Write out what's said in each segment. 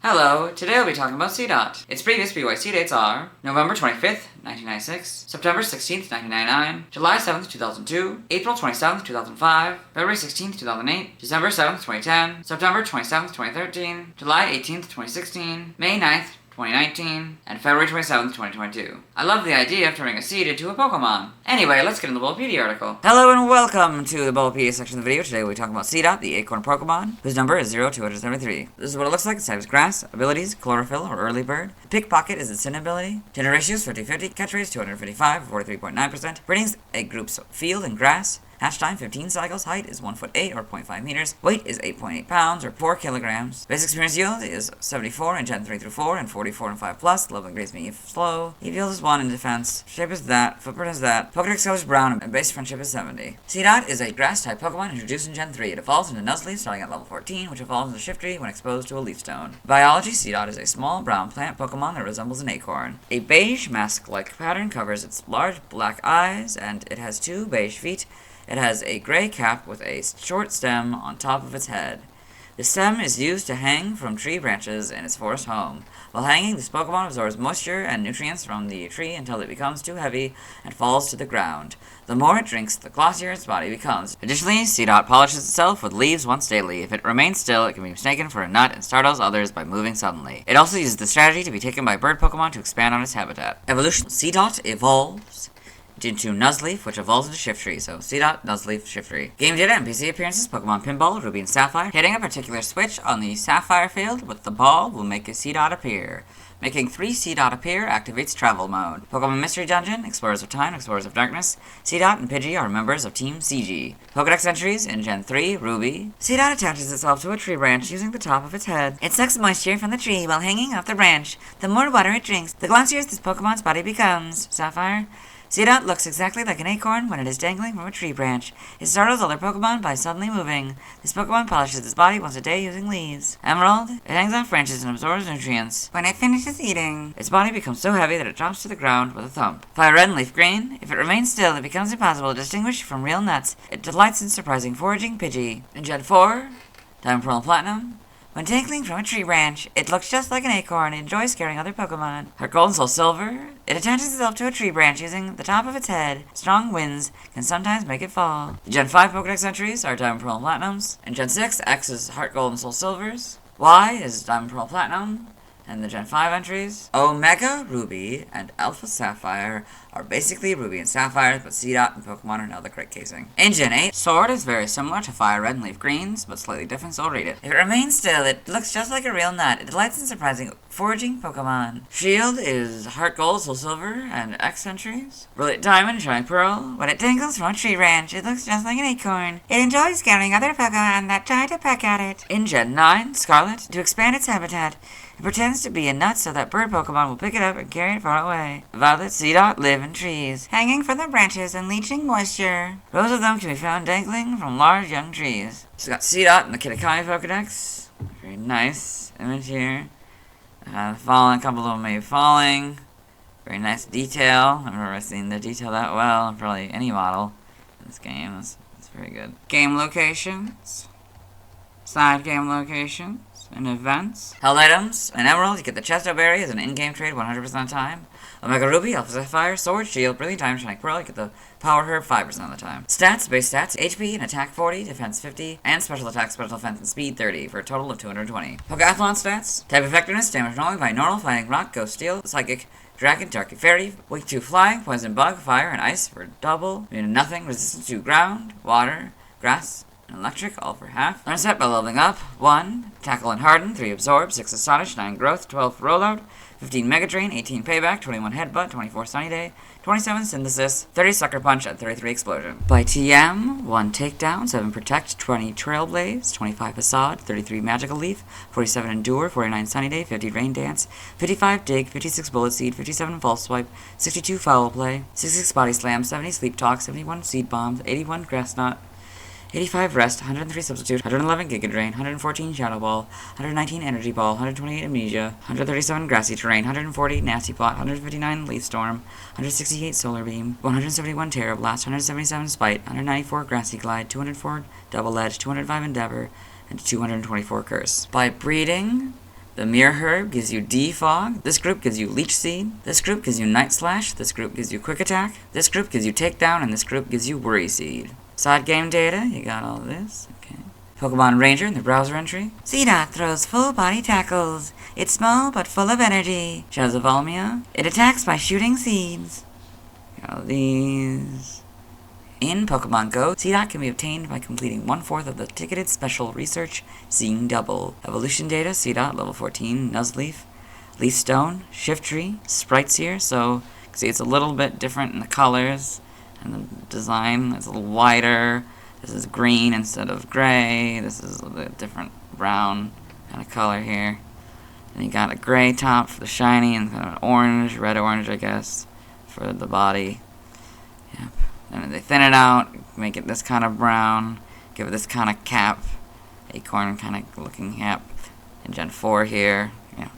Hello, today we'll be talking about Seedot. Its previous BYC dates are November 25th, 1996, September 16th, 1999, July 7th, 2002, April 27th, 2005, February 16th, 2008, December 7th, 2010, September 27th, 2013, July 18th, 2016, May 9th, 2019, and February 27th, 2022. I love the idea of turning a seed into a Pokémon. Anyway, let's get into the Bulbapedia article. Hello and welcome to the Bulbapedia section of the video. Today we'll be talking about Seedot, the acorn Pokemon, whose number is 0273. This is what it looks like. Its type is grass. Abilities, chlorophyll or early bird. Pickpocket is its sin ability. Gender ratios 50-50. Catch rates 255, 43.9%. Breedings, egg groups field and grass. Hatch time 15 cycles. Height is 1 foot 8 or 0.5 meters. Weight is 8.8 pounds or 4 kilograms. Basic experience yield is 74 in Gen 3 through 4 and 44 and 5 plus. Level increase being slow. EV yield is 1 in defense. Shape is that. Footprint is that. Pokedex color is brown and basic friendship is 70. Seedot is a grass type Pokemon introduced in Gen 3. It evolves into Nuzleaf starting at level 14, which evolves into Shiftry when exposed to a leaf stone. Biology, Seedot is a small brown plant Pokemon that resembles an acorn. A beige mask-like pattern covers its large black eyes, and it has 2 beige feet. It has a gray cap with a short stem on top of its head. The stem is used to hang from tree branches in its forest home. While hanging, this Pokemon absorbs moisture and nutrients from the tree until it becomes too heavy and falls to the ground. The more it drinks, the glossier its body becomes. Additionally, Seedot polishes itself with leaves once daily. If it remains still, it can be mistaken for a nut and startles others by moving suddenly. It also uses the strategy to be taken by bird Pokemon to expand on its habitat. Evolution: Seedot evolves into Nuzleaf, which evolves into Shiftry. So Seedot, Nuzleaf, Shiftry. Game data and PC appearances: Pokemon Pinball, Ruby and Sapphire. Hitting a particular switch on the Sapphire field with the ball will make a Seedot appear. Making 3 Seedot appear activates Travel Mode. Pokemon Mystery Dungeon, Explorers of Time, Explorers of Darkness. Seedot and Pidgey are members of Team CG. Pokedex entries in Gen 3, Ruby. Seedot attaches itself to a tree branch using the top of its head. It sucks moisture from the tree while hanging off the branch. The more water it drinks, the glossier this Pokemon's body becomes. Sapphire. Seedot looks exactly like an acorn when it is dangling from a tree branch. It startles other Pokemon by suddenly moving. This Pokemon polishes its body once a day using leaves. Emerald. It hangs off branches and absorbs nutrients. When it finishes eating, its body becomes so heavy that it drops to the ground with a thump. Fire Red and Leaf Green. If it remains still, it becomes impossible to distinguish from real nuts. It delights in surprising foraging Pidgey. In Gen 4, Diamond, Pearl, and Platinum. When dangling from a tree branch, it looks just like an acorn and enjoys scaring other Pokemon. Heart Gold and Soul Silver. It attaches itself to a tree branch using the top of its head. Strong winds can sometimes make it fall. The Gen 5 Pokedex entries are Diamond, Pearl, and Platinums. In Gen 6, X is Heart Gold and Soul Silvers. Y is Diamond, Pearl, Platinum. And the Gen 5 entries, Omega Ruby and Alpha Sapphire are basically Ruby and Sapphire, but Seedot and Pokemon are now the correct casing. In Gen 8, Sword is very similar to Fire Red and Leaf Greens, but slightly different, so I'll read it. If it remains still, it looks just like a real nut. It delights in surprising foraging Pokemon. Shield is Heart Gold, Soul Silver, and X entries. Brilliant Diamond and Shining Pearl. When it dangles from a tree branch, it looks just like an acorn. It enjoys scaring other Pokemon that try to peck at it. In Gen 9, Scarlet, to expand its habitat, it pretends to be a nut so that bird Pokemon will pick it up and carry it far away. Violet, Seedot live in trees, hanging from their branches and leaching moisture. Rows of them can be found dangling from large young trees. So got Seedot in the Kitakami Pokedex. Very nice image here. Falling, a couple of them may be falling. Very nice detail. I've never seen the detail that well in probably any model in this game. That's very good. Game locations. Side game locations. And events. Held items. In Emerald, you get the Chesto Berry as an in-game trade 100% of the time. Omega Ruby, Alpha Sapphire, Sword, Shield, Brilliant Diamond, Shining Pearl, you get the Power Herb 5% of the time. Stats, base stats, HP and attack 40, defense 50, and special attack, special defense, and speed 30, for a total of 220. Pokeathlon stats, type effectiveness, damage normally by normal, fighting rock, ghost, steel, psychic, dragon, dark, fairy, weak to flying, poison, bug, fire, and ice for double, immune to nothing, resistance to ground, water, grass, and electric, all for half. Learn set by leveling up. 1. Tackle and Harden. 3. Absorb. 6. Astonish. 9. Growth. 12. Rollout. 15. Mega Drain. 18. Payback. 21. Headbutt. 24. Sunny Day. 27. Synthesis. 30. Sucker Punch. And 33. Explosion. By TM. 1. Takedown. 7. Protect. 20. Trailblaze. 25. Facade. 33. Magical Leaf. 47. Endure. 49. Sunny Day. 50. Rain Dance. 55. Dig. 56. Bullet Seed. 57. False Swipe. 62. Foul Play. 66. Body Slam. 70. Sleep Talk. 71. Seed Bomb. 81. Grass Knot. 85 Rest, 103 Substitute, 111 Giga Drain, 114 Shadow Ball, 119 Energy Ball, 128 Amnesia, 137 Grassy Terrain, 140 Nasty Plot, 159 Leaf Storm, 168 Solar Beam, 171 Terra Blast, 177 Spite, 194 Grassy Glide, 204 Double Edge, 205 Endeavor, and 224 Curse. By breeding, The Mirror Herb gives you Defog. This group gives you Leech Seed. This group gives you Night Slash. This group gives you Quick Attack. This group gives you Takedown, and this group gives you Worry Seed. Side game data, you got all this. Okay. Pokemon Ranger in the browser entry. Seedot throws full body tackles. It's small but full of energy. Shadows of Volmia. It attacks by shooting seeds. Got all these. In Pokemon Go, Seedot can be obtained by completing 1/4 of the ticketed special research Seeing Double. Evolution data, Seedot, level 14, Nuzleaf, Leaf Stone, Shiftry, sprites here, so you can see it's a little bit different in the colors and the design. It's a little wider. This is green instead of gray. This is a bit different brown kind of color here. And you got a gray top for the shiny and kind of an orange, red-orange, I guess, for the body. Yep. And then they thin it out, make it this kind of brown, give it this kind of cap, acorn kind of looking cap. In Gen 4 here, yeah,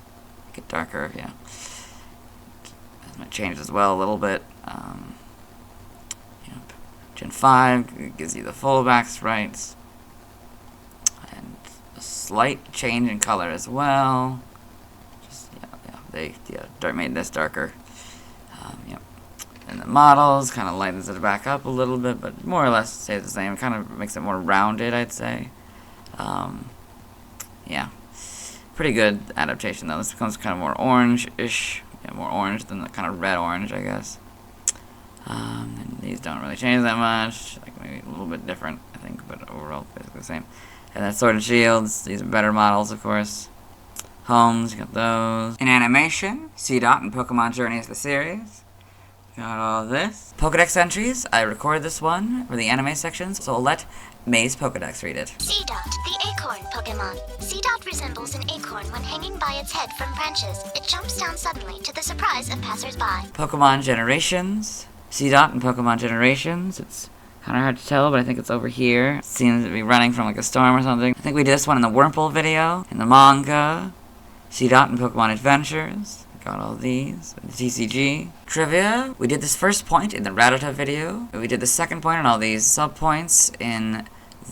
make it darker, yeah. That might change as well a little bit. Yep. Gen 5 gives you the fullback sprites, and a slight change in color as well. Just they made this darker. Yep. And the models kind of lightens it back up a little bit, but more or less stays the same. Kind of makes it more rounded, I'd say. Yeah, pretty good adaptation though. This becomes kind of more orange-ish, yeah, more orange than the kind of red-orange, I guess. And these don't really change that much, like maybe a little bit different, I think, but overall basically the same. And then Sword and Shields, these are better models, of course. Homes, you got those. In animation, Seedot and Pokemon Journeys the series. Got all this. Pokedex entries. I recorded this one for the anime sections, so I'll let May's Pokedex read it. Seedot, the acorn Pokemon. Seedot resembles an acorn when hanging by its head from branches. It jumps down suddenly to the surprise of passers-by. Pokemon Generations. Seedot and Pokemon Generations. It's kind of hard to tell, but I think it's over here. It seems to be running from like a storm or something. I think we did this one in the Wurmple video, in the manga. Seedot and Pokemon Adventures. Got all these. The TCG. Trivia. We did this first point in the Rattata video. We did the second point on all these sub-points in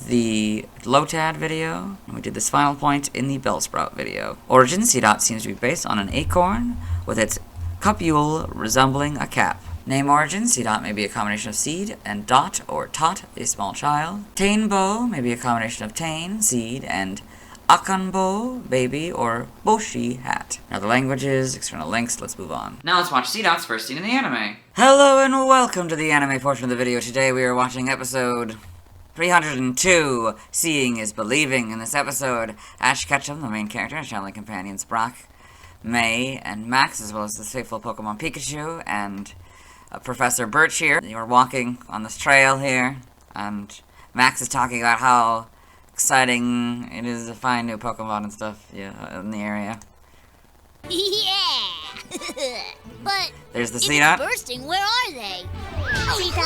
the Lotad video. And we did this final point in the Bellsprout video. Origin Seedot seems to be based on an acorn with its cupule resembling a cap. Name origin, Seedot may be a combination of seed and dot or tot, a small child. Tainbo may be a combination of tain, seed, and Akanbo, baby, or Boshi, hat. Now the languages, external links, let's move on. Now let's watch Seedot's first scene in the anime. Hello and welcome to the anime portion of the video. Today we are watching episode 302, Seeing is Believing. In this episode, Ash Ketchum, the main character, his traveling companions Brock, May, and Max, as well as his faithful Pokemon Pikachu, and Professor Birch here. You're walking on this trail here, and Max is talking about how exciting it is to find new Pokemon and stuff, yeah, in the area. Yeah! But there's the Seedot. bursting, where are they?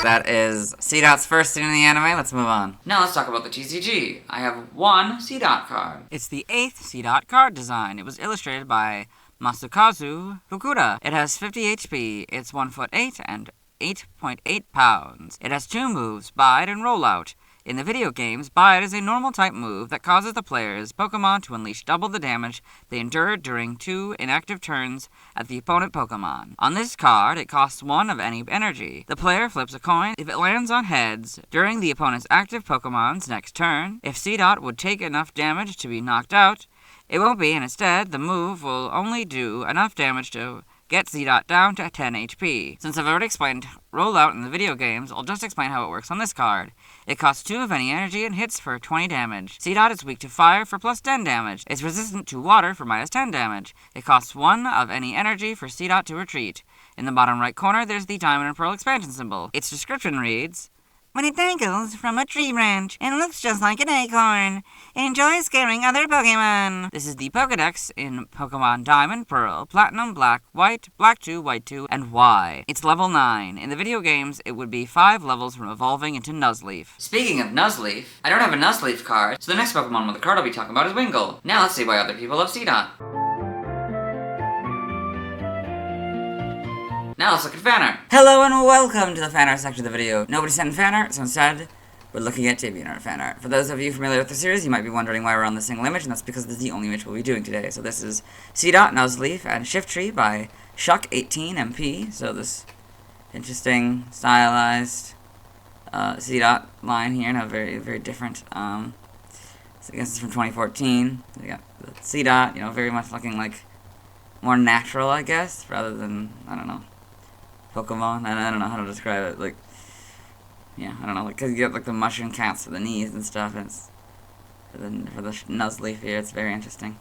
That is Seedot's first scene in the anime. Let's move on. Now let's talk about the TCG. I have one Seedot card. It's the 8th Seedot card design. It was illustrated by Masakazu Fukuda. It has 50 HP. It's 1'8" and 8.8 pounds. It has 2 moves, Bide and Rollout. In the video games, Bide is a normal type move that causes the player's Pokemon to unleash double the damage they endured during 2 inactive turns at the opponent Pokemon. On this card, it costs 1 of any energy. The player flips a coin. If it lands on heads during the opponent's active Pokemon's next turn, if Seedot would take enough damage to be knocked out, it won't be, and instead, the move will only do enough damage to get Seedot down to 10 HP. Since I've already explained Rollout in the video games, I'll just explain how it works on this card. It costs 2 of any energy and hits for 20 damage. Seedot is weak to fire for plus 10 damage. It's resistant to water for minus 10 damage. It costs 1 of any energy for Seedot to retreat. In the bottom right corner, there's the Diamond and Pearl expansion symbol. Its description reads, when it dangles from a tree branch and looks just like an acorn, it enjoys scaring other Pokemon. This is the Pokedex in Pokemon Diamond, Pearl, Platinum, Black, White, Black 2, White 2, and Y. It's level 9. In the video games, it would be 5 levels from evolving into Nuzleaf. Speaking of Nuzleaf, I don't have a Nuzleaf card, so the next Pokemon with a card I'll be talking about is Wingull. Now let's see why other people love Seedot. Now let's look at fan art. Hello and welcome to the fan art section of the video. Nobody sent fan art, so instead, we're looking at DeviantArt fan art. For those of you familiar with the series, you might be wondering why we're on the single image, and that's because this is the only image we'll be doing today. So this is Seedot, Nuzleaf, and Shifttree by Shuck18MP. So this interesting, stylized Seedot line here, and a very, very different, so I guess it's from 2014. So you got the Seedot, you know, very much looking like more natural, I guess, rather than, I don't know, Pokémon. I don't know how to describe it, like, yeah, I don't know, because you get, like, the mushroom counts for the knees and stuff, and it's, for the Nuzleaf here, it's very interesting.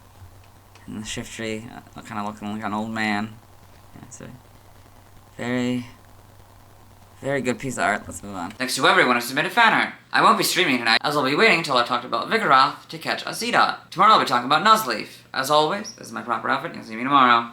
And the Shifttree, kind of looking like an old man. Yeah, it's a very, very good piece of art. Let's move on. Thanks to everyone who submitted fan art. I won't be streaming tonight, as I'll be waiting until I've talked about Vigoroth to catch a Seedot. Tomorrow I'll be talking about Nuzleaf. As always, this is my proper outfit, you'll see me tomorrow.